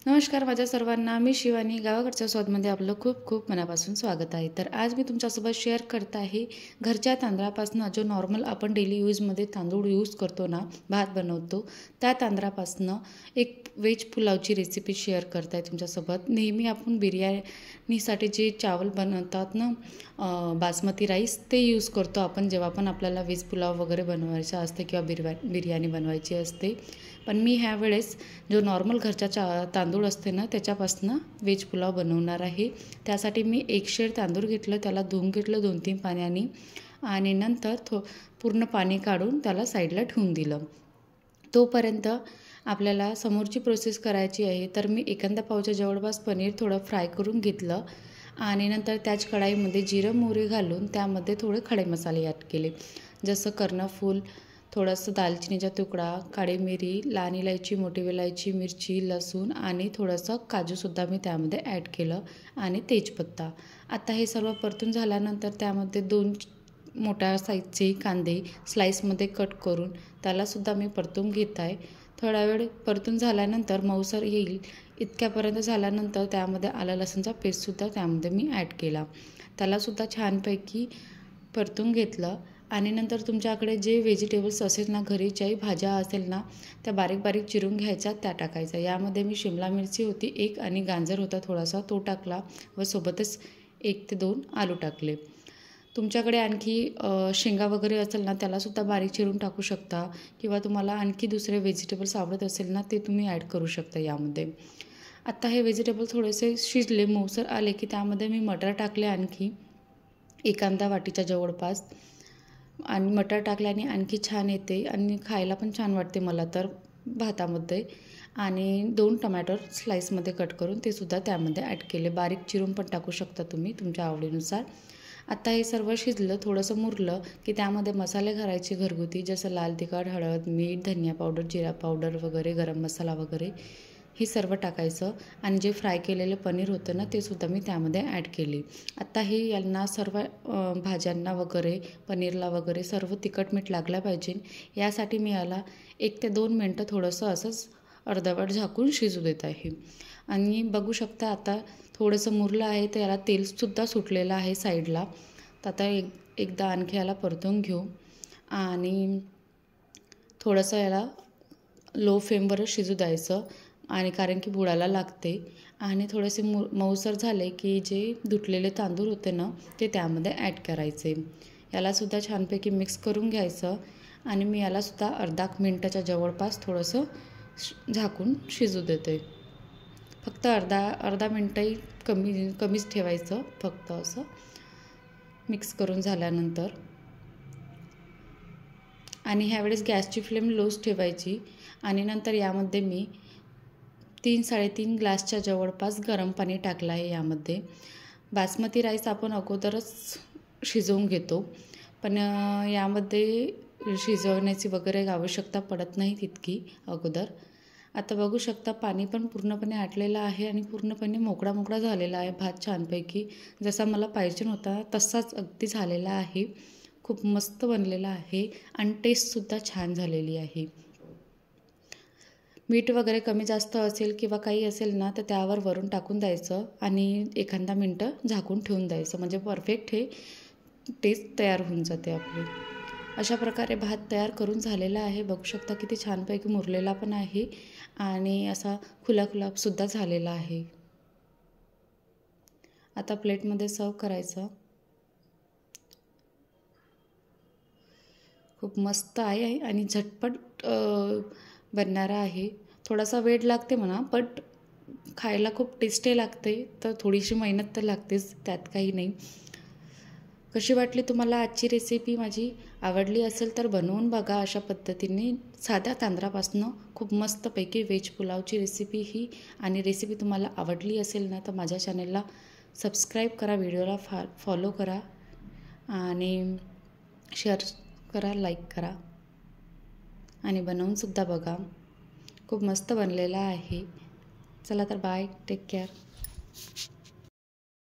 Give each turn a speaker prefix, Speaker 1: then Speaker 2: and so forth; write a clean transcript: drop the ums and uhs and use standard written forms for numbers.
Speaker 1: नमस्कार माझ्या सर्वांना, मी शिवानी. गावाकडच्या स्वादमध्ये आपलं खूप खूप मनापासून स्वागत आहे. तर आज मी तुमच्यासोबत शेअर करत आहे घरच्या तांदळापासून जो नॉर्मल आपण डेली यूजमध्ये तांदूळ यूज करतो ना, भात बनवतो, त्या तांदळापासून एक व्हेज पुलावची रेसिपी शेअर करत आहे तुमच्यासोबत. नेहमी आपण बिर्याणीसाठी जे चावल बनवतात ना, बासमती राईस, ते यूज करतो आपण जेव्हा पण आपल्याला व्हेज पुलाव वगैरे बनवायचा असते किंवा बिर्याणी बनवायची असते. पण मी ह्या वेळेस जो नॉर्मल घरच्या तांदूळ असते ना, त्याच्यापासून व्हेज पुलाव बनवणार आहे. त्यासाठी मी 1 शेर तांदूळ घेतलं, त्याला धुवून घेतलं 2-3 पाण्याने आणि नंतर पूर्ण पाणी काढून त्याला साईडला ठेवून दिलं. तोपर्यंत आपल्याला समोरची प्रोसेस करायची आहे. तर मी एखाद्या पावच्या जवळपास पनीर थोडं फ्राय करून घेतलं आणि नंतर त्याच कढाईमध्ये जिरं मोहरी घालून त्यामध्ये थोडे खडे मसाले ॲड केले, जसं कर्णफूल, थोडंसं दालचिनीचा तुकडा, काळी मिरी, लहान इलायची, मोठी इलायची, मिरची, लसूण आणि थोडंसं काजूसुद्धा मी त्यामध्ये ॲड केलं आणि तेजपत्ता. आता हे सर्व परतून झाल्यानंतर त्यामध्ये 2 मोठ्या साईजचे कांदे स्लाईसमध्ये कट करून त्यालासुद्धा मी परतून घेत आहे. थोडा वेळ परतून झाल्यानंतर मऊसर येईल इतक्यापर्यंत झाल्यानंतर त्यामध्ये आलं लसूणचा पेस्टसुद्धा त्यामध्ये मी ॲड केला. त्यालासुद्धा छानपैकी परतून घेतलं आणि नंतर तुमच्याकडे जे व्हेजिटेबल्स असेल ना, घरी ज्याही भाज्या असेल ना, त्या बारीक बारीक चिरून घ्यायच्या, त्या टाकायच्या. यामध्ये मी शिमला मिरची होती 1 आणि गाजर होता थोडासा, तो टाकला व सोबतच 1 ते 2 आलू टाकले. तुमच्याकडे आणखी शेंगा वगैरे असेल ना, त्यालासुद्धा बारीक चिरून टाकू शकता किंवा तुम्हाला आणखी दुसरे व्हेजिटेबल्स आवडत असेल ना, ते तुम्ही ॲड करू शकता यामध्ये. आता हे व्हेजिटेबल थोडेसे शिजले, मऊसर आले की त्यामध्ये मी मटर टाकले आणखी एखाद्या वाटीच्या जवळपास. आणि मटर टाकल्याने आणखी छान येते आणि खायला पण छान वाटते मला तर भातामध्ये. आणि 2 टमॅटो स्लाईसमध्ये कट करून ते सुद्धा त्यामध्ये ॲड केले. बारीक चिरून पण टाकू शकता तुम्ही तुमच्या आवडीनुसार. आता हे सर्व शिजलं, थोडंसं मुरलं की त्यामध्ये मसाले घालायचे घरगुती, जसं लाल तिखट, हळद, मीठ, धनिया पावडर, जिरा पावडर वगैरे, गरम मसाला वगैरे हे सर्व टाकायचं. आणि जे फ्राय केलेलं पनीर होतं ना, ते सुद्धा मी त्यामध्ये ॲड केली. आता हे यांना सर्व भाज्यांना वगैरे, पनीरला वगैरे सर्व तिखट मीठ लागलं पाहिजे, यासाठी मी याला 1 ते 2 मिनटं थोडंसं असंच अर्धवट झाकून शिजू देत आहे. आणि बघू शकता आता थोडंसं मुरलं आहे, तर याला तेलसुद्धा सुटलेलं आहे साईडला. तर आता एकदा आणखी याला परतून घेऊ आणि थोडंसं याला लो फ्लेमवरच शिजू द्यायचं आणि कारण की बुडायला लागते. आणि थोडेसे मऊसर झाले की जे धुतलेले तांदूळ होते ना, ते त्यामध्ये ॲड करायचे. यालासुद्धा छानपैकी मिक्स करून घ्यायचं आणि मी यालासुद्धा अर्धा मिनटाच्या जवळपास थोडंसं झाकून शिजू देते. फक्त अर्धा मिनटंही कमीच ठेवायचं, फक्त असं मिक्स करून झाल्यानंतर. आणि ह्यावेळेस गॅसची फ्लेम लोच ठेवायची. आणि नंतर यामध्ये मी 3-3.5 ग्लासच्या जवळपास गरम पाणी टाकलं आहे यामध्ये. बासमती राईस आपण अगोदरच शिजवून घेतो, पण यामध्ये शिजवण्याची वगैरे आवश्यकता पडत नाही तितकी अगोदर. आता बघू शकता पाणी पण पूर्णपणे आटलेलं आहे आणि पूर्णपणे मोकळा झालेला आहे भात छानपैकी. जसा मला पाहिजे होता तसाच अगदी झालेला आहे. खूप मस्त बनलेला आहे आणि टेस्टसुद्धा छान झालेली आहे. मीठ वगैरे कमी जास्त असेल किंवा काही असेल ना, तर त्यावर वरून टाकून द्यायचं आणि एखादा मिनटं झाकून ठेवून द्यायचं, म्हणजे परफेक्ट हे टेस्ट तयार होऊन जाते आपली. अशा प्रकारे भात तयार करून झालेला आहे. बघू शकता किती छानपैकी मुरलेला पण आहे आणि असा खुला झालेला आहे. आता प्लेटमध्ये सर्व करायचं. खूप मस्त आहे आणि झटपट बनणारा आहे. थोडासा वेळ लागते म्हणा, बट खायला खूप टेस्टी लागते. तर थोडीशी मेहनत तर लागतेच, त्यात काही नाही. कशी वाटली तुम्हाला आजची रेसिपी माझी? आवडली असेल तर बनवून बघा अशा पद्धतीने साध्या तांदळापासून खूप मस्तपैकी व्हेज पुलावची रेसिपी ही. आणि रेसिपी तुम्हाला आवडली असेल ना, तर माझ्या चॅनलला सबस्क्राईब करा, व्हिडिओला फॉलो करा आणि शेअर करा, लाईक करा आणि बनवूनसुद्धा बघा. खूप मस्त बनलेला आहे. चला तर बाय, टेक केअर.